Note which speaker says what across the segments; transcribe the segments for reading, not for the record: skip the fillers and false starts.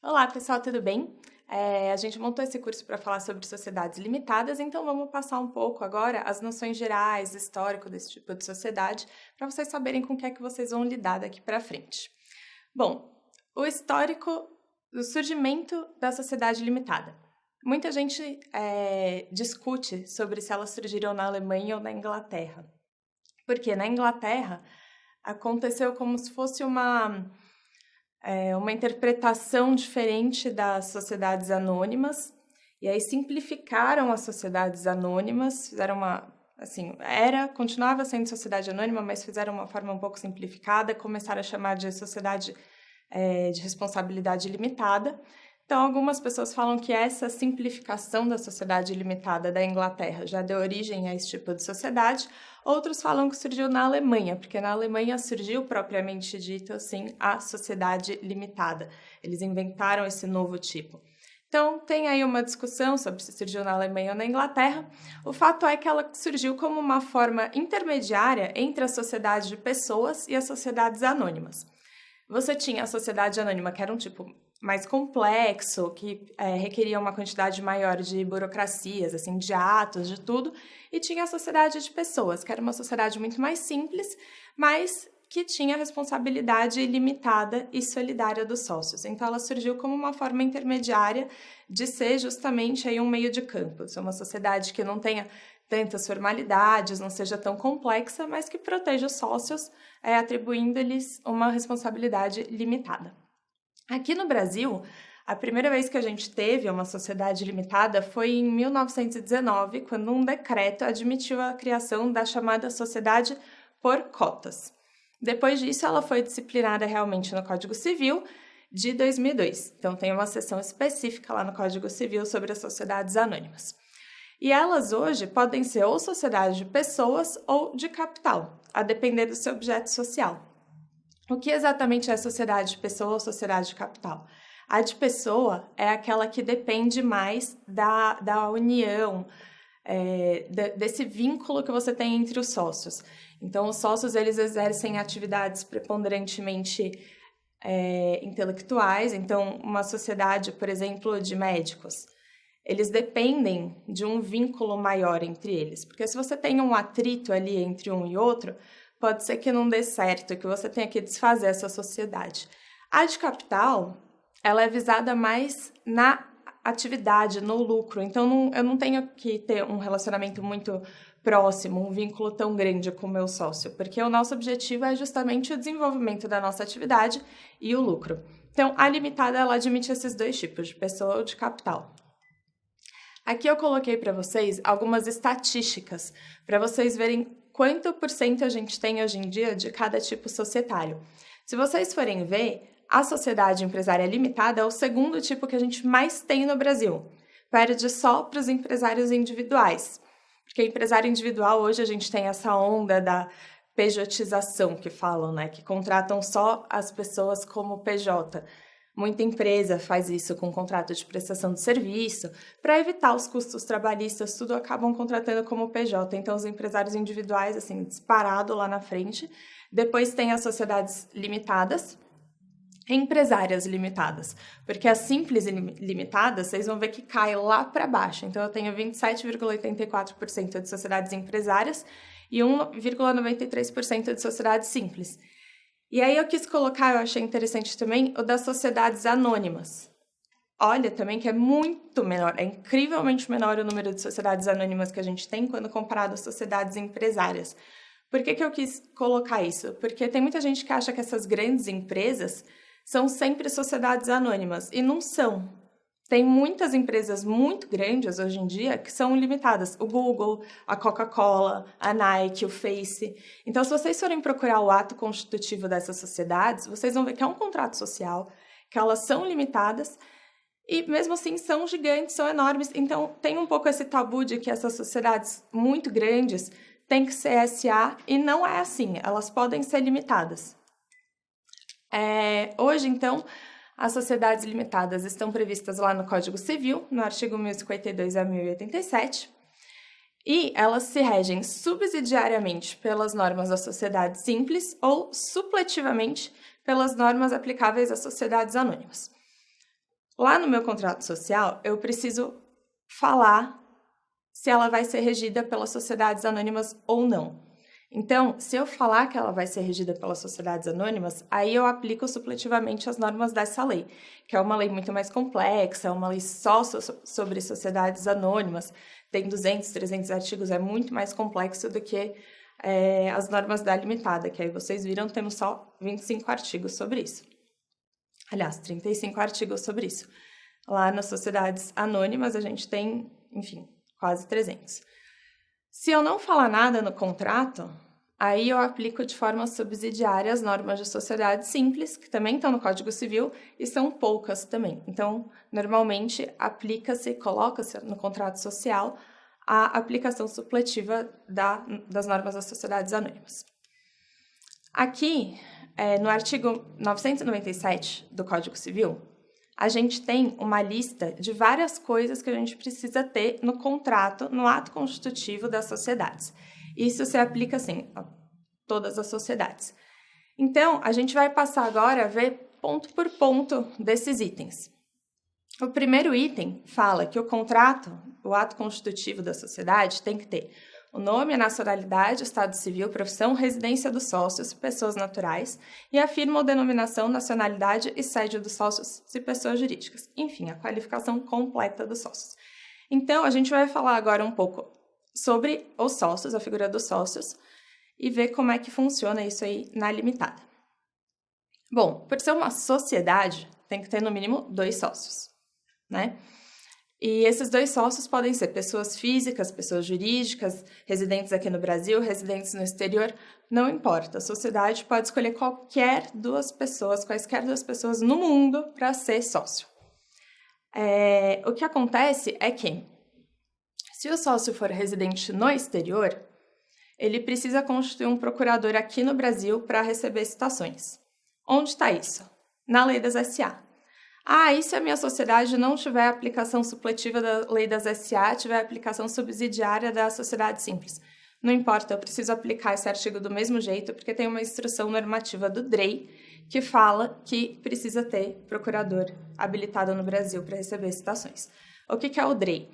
Speaker 1: Olá, pessoal, tudo bem? A gente montou esse curso para falar sobre sociedades limitadas, então vamos passar um pouco agora as noções gerais, histórico desse tipo de sociedade, para vocês saberem com o que é que vocês vão lidar daqui para frente. Bom, o histórico do surgimento da sociedade limitada. Muita gente discute sobre se elas surgiram na Alemanha ou na Inglaterra, porque na Inglaterra aconteceu como se fosse uma interpretação diferente das sociedades anônimas, e aí simplificaram as sociedades anônimas, fizeram continuava sendo sociedade anônima, mas fizeram uma forma um pouco simplificada, começaram a chamar de sociedade de responsabilidade limitada. Então, algumas pessoas falam que essa simplificação da sociedade limitada da Inglaterra já deu origem a esse tipo de sociedade. Outros falam que surgiu na Alemanha, porque na Alemanha surgiu, propriamente dito, assim, a sociedade limitada. Eles inventaram esse novo tipo. Então, tem aí uma discussão sobre se surgiu na Alemanha ou na Inglaterra. O fato é que ela surgiu como uma forma intermediária entre a sociedade de pessoas e as sociedades anônimas. Você tinha a sociedade anônima, que era um tipo mais complexo, que requeria uma quantidade maior de burocracias, assim, de atos, de tudo, e tinha a sociedade de pessoas, que era uma sociedade muito mais simples, mas que tinha responsabilidade limitada e solidária dos sócios. Então, ela surgiu como uma forma intermediária de ser justamente aí um meio de campo, ser uma sociedade que não tenha tantas formalidades, não seja tão complexa, mas que proteja os sócios, atribuindo-lhes uma responsabilidade limitada. Aqui no Brasil, a primeira vez que a gente teve uma sociedade limitada foi em 1919, quando um decreto admitiu a criação da chamada sociedade por cotas. Depois disso, ela foi disciplinada realmente no Código Civil de 2002. Então, tem uma seção específica lá no Código Civil sobre as sociedades anônimas. E elas hoje podem ser ou sociedade de pessoas ou de capital, a depender do seu objeto social. O que exatamente é sociedade de pessoa ou sociedade de capital? A de pessoa é aquela que depende mais da união, desse vínculo que você tem entre os sócios. Então, os sócios eles exercem atividades preponderantemente intelectuais. Então, uma sociedade, por exemplo, de médicos, eles dependem de um vínculo maior entre eles. Porque se você tem um atrito ali entre um e outro, pode ser que não dê certo, que você tenha que desfazer essa sociedade. A de capital, ela é visada mais na atividade, no lucro. Então, eu não tenho que ter um relacionamento muito próximo, um vínculo tão grande com o meu sócio, porque o nosso objetivo é justamente o desenvolvimento da nossa atividade e o lucro. Então, a limitada, ela admite esses dois tipos, de pessoa ou de capital. Aqui eu coloquei para vocês algumas estatísticas, para vocês verem quanto por cento a gente tem hoje em dia de cada tipo societário. Se vocês forem ver, a sociedade empresária limitada é o segundo tipo que a gente mais tem no Brasil. Perde só para os empresários individuais. Porque empresário individual, hoje a gente tem essa onda da pejotização que falam, né? Que contratam só as pessoas como PJ. Muita empresa faz isso com contrato de prestação de serviço. Para evitar os custos trabalhistas, tudo acabam contratando como PJ. Então, os empresários individuais, assim, disparado lá na frente. Depois tem as sociedades limitadas, empresárias limitadas. Porque as simples limitadas, vocês vão ver que cai lá para baixo. Então, eu tenho 27,84% de sociedades empresárias e 1,93% de sociedades simples. E aí eu quis colocar, eu achei interessante também, o das sociedades anônimas. Olha também que é muito menor, é incrivelmente menor o número de sociedades anônimas que a gente tem quando comparado às sociedades empresárias. Por que eu quis colocar isso? Porque tem muita gente que acha que essas grandes empresas são sempre sociedades anônimas, e não são. Tem muitas empresas muito grandes hoje em dia que são limitadas. O Google, a Coca-Cola, a Nike, o Face. Então, se vocês forem procurar o ato constitutivo dessas sociedades, vocês vão ver que é um contrato social, que elas são limitadas e, mesmo assim, são gigantes, são enormes. Então, tem um pouco esse tabu de que essas sociedades muito grandes têm que ser SA e não é assim. Elas podem ser limitadas. Hoje, então, as sociedades limitadas estão previstas lá no Código Civil, no artigo 1052 a 1087, e elas se regem subsidiariamente pelas normas da sociedade simples ou supletivamente pelas normas aplicáveis às sociedades anônimas. Lá no meu contrato social, eu preciso falar se ela vai ser regida pelas sociedades anônimas ou não. Então, se eu falar que ela vai ser regida pelas sociedades anônimas, aí eu aplico supletivamente as normas dessa lei, que é uma lei muito mais complexa, uma lei só sobre sociedades anônimas, tem 200, 300 artigos, é muito mais complexo do que as normas da limitada, que aí vocês viram, temos só 25 artigos sobre isso. Aliás, 35 artigos sobre isso. Lá nas sociedades anônimas, a gente tem, enfim, quase 300. Se eu não falar nada no contrato, aí eu aplico de forma subsidiária as normas de sociedade simples, que também estão no Código Civil, e são poucas também. Então, normalmente, coloca-se no contrato social a aplicação supletiva das normas das sociedades anônimas. Aqui, no artigo 997 do Código Civil, a gente tem uma lista de várias coisas que a gente precisa ter no contrato, no ato constitutivo das sociedades. Isso se aplica, assim, a todas as sociedades. Então, a gente vai passar agora a ver ponto por ponto desses itens. O primeiro item fala que o contrato, o ato constitutivo da sociedade, tem que ter o nome, a nacionalidade, estado civil, profissão, residência dos sócios, pessoas naturais, e afirma a denominação, nacionalidade e sede dos sócios e pessoas jurídicas. Enfim, a qualificação completa dos sócios. Então, a gente vai falar agora um pouco sobre os sócios, a figura dos sócios, e ver como é que funciona isso aí na limitada. Bom, por ser uma sociedade, tem que ter no mínimo 2 sócios, né? E esses 2 sócios podem ser pessoas físicas, pessoas jurídicas, residentes aqui no Brasil, residentes no exterior, não importa. A sociedade pode escolher quaisquer 2 pessoas no mundo para ser sócio. O que acontece é que, se o sócio for residente no exterior, ele precisa constituir um procurador aqui no Brasil para receber citações. Onde está isso? Na lei das SA. E se a minha sociedade não tiver aplicação supletiva da lei das SA, tiver aplicação subsidiária da sociedade simples? Não importa, eu preciso aplicar esse artigo do mesmo jeito, porque tem uma instrução normativa do DREI que fala que precisa ter procurador habilitado no Brasil para receber citações. O que é o DREI?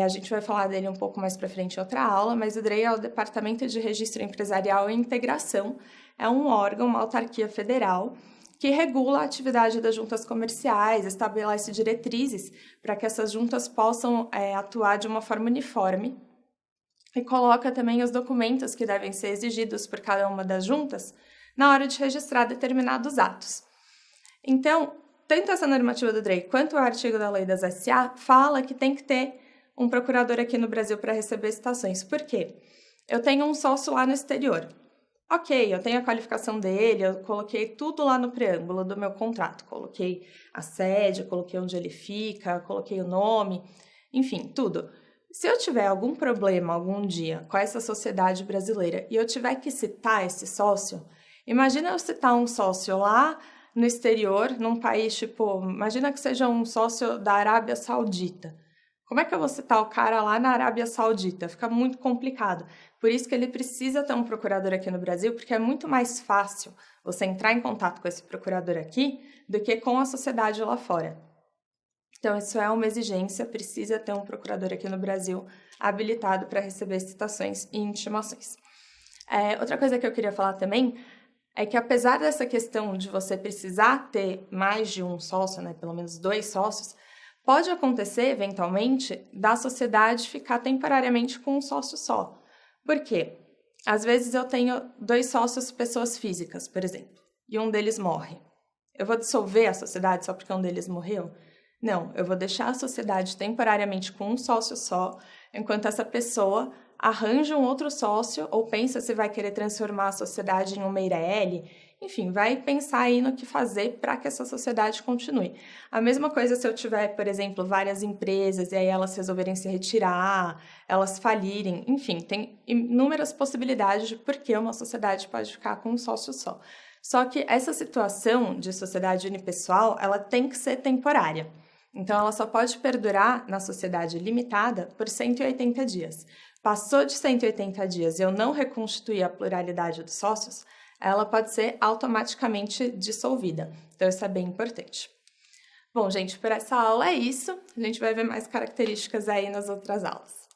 Speaker 1: A gente vai falar dele um pouco mais para frente em outra aula, mas o DREI é o Departamento de Registro Empresarial e Integração, é um órgão, uma autarquia federal, que regula a atividade das juntas comerciais, estabelece diretrizes para que essas juntas possam atuar de uma forma uniforme e coloca também os documentos que devem ser exigidos por cada uma das juntas na hora de registrar determinados atos. Então, tanto essa normativa do DREI quanto o artigo da lei das SA fala que tem que ter um procurador aqui no Brasil para receber citações. Por quê? Eu tenho um sócio lá no exterior. Ok, eu tenho a qualificação dele, eu coloquei tudo lá no preâmbulo do meu contrato. Coloquei a sede, coloquei onde ele fica, coloquei o nome, enfim, tudo. Se eu tiver algum problema algum dia com essa sociedade brasileira e eu tiver que citar esse sócio, imagina eu citar um sócio lá no exterior, num país tipo, imagina que seja um sócio da Arábia Saudita. Como é que eu vou citar o cara lá na Arábia Saudita? Fica muito complicado. Por isso que ele precisa ter um procurador aqui no Brasil, porque é muito mais fácil você entrar em contato com esse procurador aqui do que com a sociedade lá fora. Então, isso é uma exigência, precisa ter um procurador aqui no Brasil habilitado para receber citações e intimações. Outra coisa que eu queria falar também é que, apesar dessa questão de você precisar ter mais de um sócio, né, pelo menos 2 sócios, pode acontecer, eventualmente, da sociedade ficar temporariamente com um sócio só. Por quê? Às vezes eu tenho 2 sócios, pessoas físicas, por exemplo, e um deles morre. Eu vou dissolver a sociedade só porque um deles morreu? Não, eu vou deixar a sociedade temporariamente com um sócio só, enquanto essa pessoa arranja um outro sócio ou pensa se vai querer transformar a sociedade em uma EIRELI. Enfim, vai pensar aí no que fazer para que essa sociedade continue. A mesma coisa se eu tiver, por exemplo, várias empresas e aí elas resolverem se retirar, elas falirem, enfim, tem inúmeras possibilidades de por que uma sociedade pode ficar com um sócio só. Só que essa situação de sociedade unipessoal, ela tem que ser temporária. Então, ela só pode perdurar na sociedade limitada por 180 dias. Passou de 180 dias e eu não reconstituir a pluralidade dos sócios, ela pode ser automaticamente dissolvida. Então, isso é bem importante. Bom, gente, por essa aula é isso. A gente vai ver mais características aí nas outras aulas.